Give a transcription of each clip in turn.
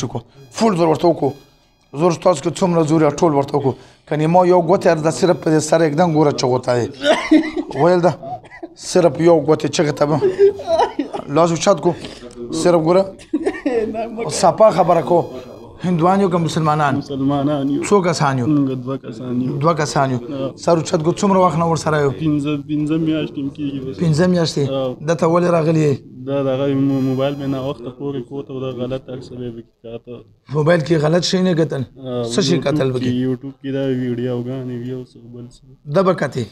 ټکو فول زور ورته وکړو زور تاسو کې څومره زور ټول ورته وکړو کني ما یو ګوته د صرف په سره एकदम ګوره چغوتا دی ویل دا صرف یو ګوته چغته به لازم چات کو صرف ګوره صفا خبره کو هندوان یو که مسلمانان یو څو کسان یو دوه کسان یو سارو چت ګو څومره وخت نه ورسره یو 15 میاشتې کېږي 15 میاشتې دته ولې راغلی دا دغه موبایل مې نه وخته پورې کوته دا غلط عکس به کاته موبایل کې غلط شي نه کتل څه شي کتل وکي یوټیوب کې دا ویډیو غانې ویو څه بل څه د بکته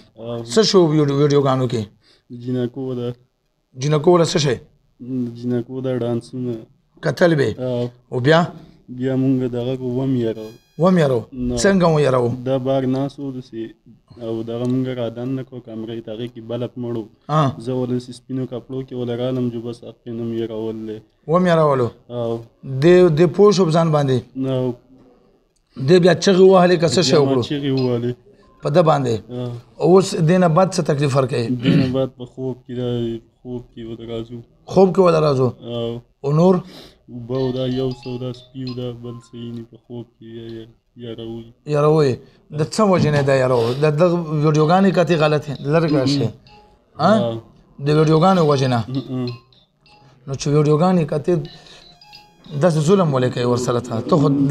څه شو ویډیو غانو کې جنکو ولا څه شي جنکو دا ډانسونه کتل به او بیا مونږ دغه وم یارو څنګه و یارو دا باغ ناسو دسي او دغه مونږ را دن کو کمرې تاغي کې بلپ مړو زه ولې سپینو کپړو کې ولرالم جو بس اپینم یراول وم یراولو د پوښ ځان باندې نو د بیا چغه وهله کسه شو وکړو چغه وهله په د باندې اوس دینه بعد څه تکلیف ورکې دینه بعد په خوب کې ودرازو او نور بودا یو سودا سپیو دا بل سینی په خوب کې یاروي د څه وجه نه دا یارو د ویډیوګانې کته غلطه لرګه شي ها د ویډیوګانې وجه نه نو چې ویډیوګانې کته د ظلم ولیکي ورسره ته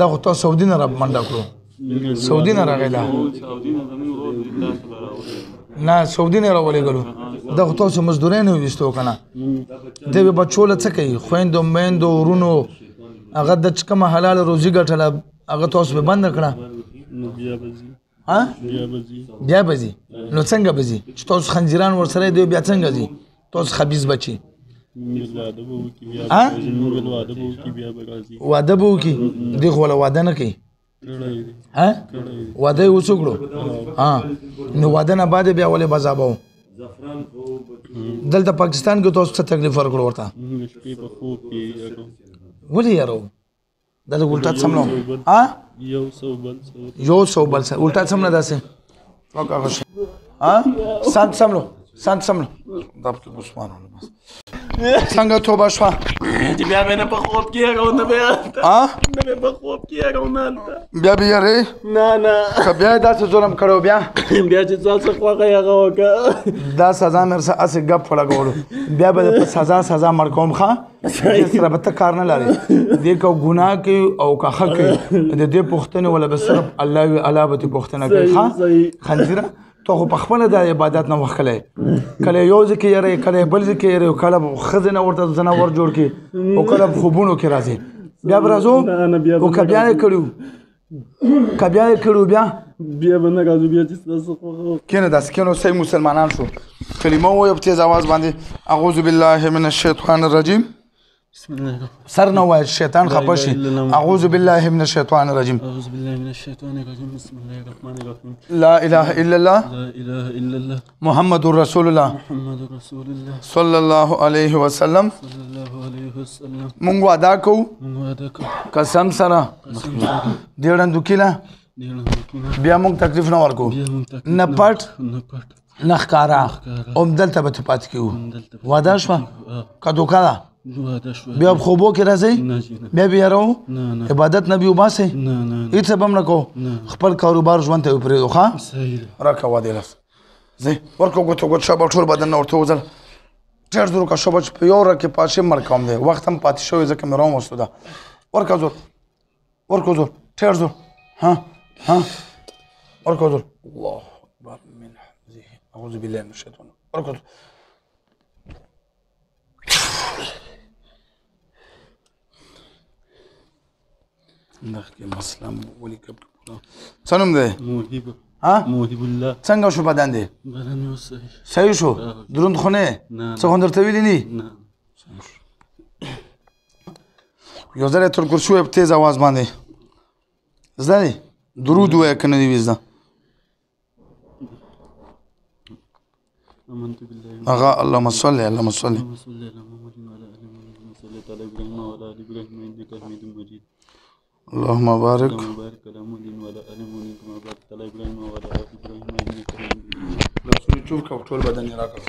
دا خو سعودي نه رب منډه کړو سعودي نه راغلا نه سعودي نه راولې غلو دا خو تاسو مزدورین وستو کنه د بچول څه کوي خويندو میندو ورونو هغه د کوم حلال روزي ګټله هغه تاسو به بند کړه بیا بزي نو څنګه بزي چې تاسو خنجران ورسره دی بیا څنګه دي تاسو خبيز بچي واده بو کی دی خو واده نه کوي ها واده وڅوکړو ها نو واده نه بعد بیا ولې بزابو دلته پاکستان کې تاسو څه تکلیف ورکړو ورته ولې یارو دا الټا سملو ها یو سو بل الټا سمنه داسه وکړه ها سملو دا په عثمان بس څنګه توبه شو چې بیا مې نه په خوب کې راغونه بیا په خوب کې راغونه بیا یاره نه بیا داسې ظلم کړو بیا چې تاسو خوغه هغه وکړه دا سزا مې سره اسې غپ وړاګولو بیا به په سزا مرکوم ښه سره به ته کار نه لري دې کو ګناه کوي او که حق کوي د دې پوښتنه ولا به صرف الله وی علاوه پوښتنه کوي ښه خنجره ته خو په خپل د عبادت نه وخلې کله یو ځکه یې کله بل ځکه یې کله خزنه ورته زناور جوړ کی او کله خوبونو کې راځي بیا برازو او کبیا کړو بیا باندې راځو بیا چې تاسو کنه داس کنه سې مسلمانان شو کلمه وایو په تیز आवाज باندې اعوذ بالله من الشیطان الرجیم بسم الله سر نو وای شیطان خپشي اعوذ بالله من الشیطان الرجیم اعوذ بالله من الشیطان الرجیم بسم الله الرحمن الرحیم لا اله الا الله محمد رسول الله صلی الله علیه وسلم مونږ وعده کو قسم سره ډېرن دوکیلا بیا مونږ تکلیف نه ورکو نه پټ نه ښکارا اوم دلته به پات کیو وعده شو کدو کړه بیا خوبو کې راځي بیا راو عبادت نبی وباسه هیڅ بم نه کو خپل کاروبار ژوند ته پرې دوخه راکا وادي لاس زه ورکو غوټو شابه ټول بدن ورته وزل ډېر زور کا شابه په یو راکه پاشه مرکم دی وخت هم پاتې شوی ځکه مې روم وسوده ورکو زور ډېر زور ها ورکو زور الله اکبر من اعوذ بالله من الشیطان ورکو نخکې مسلم ولی کب څنګه دی موهب الله څنګه شو بدن دی صحیح شو دروند خونه څه هندرته ویلی نه یو ځل تر کورشو په تیز आवाज باندې زده درود وای کنه دی وزده آمنت بالله اغا اللهم صل على محمد وعلى ال ابراهيم انك حميد مجيد اللهم بارك على محمد وعلى ال محمد كما باركت على ابراهيم وعلى ال ابراهيم انك حميد مجيد رسول چوف کا ټول بدن راکړه